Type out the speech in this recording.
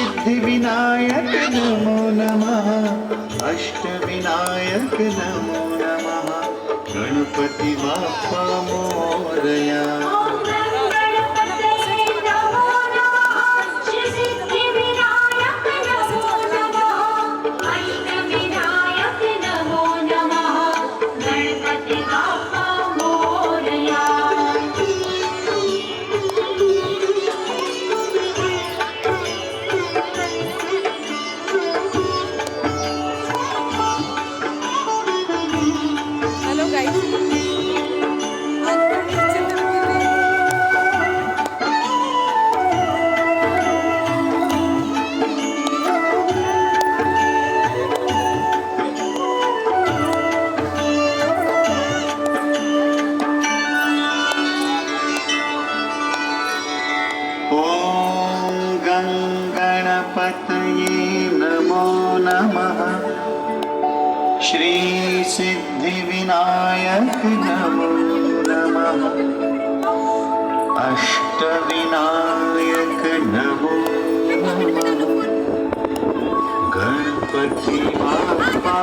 सिद्धिविनायक नमो नमः अष्टविनायक नमो नमः गणपति बाप्पा मोरया गणपतये नमो नमः श्री सिद्धिविनायक नमो नमः अष्टविनायक नमो नमः गणपति बाप्पा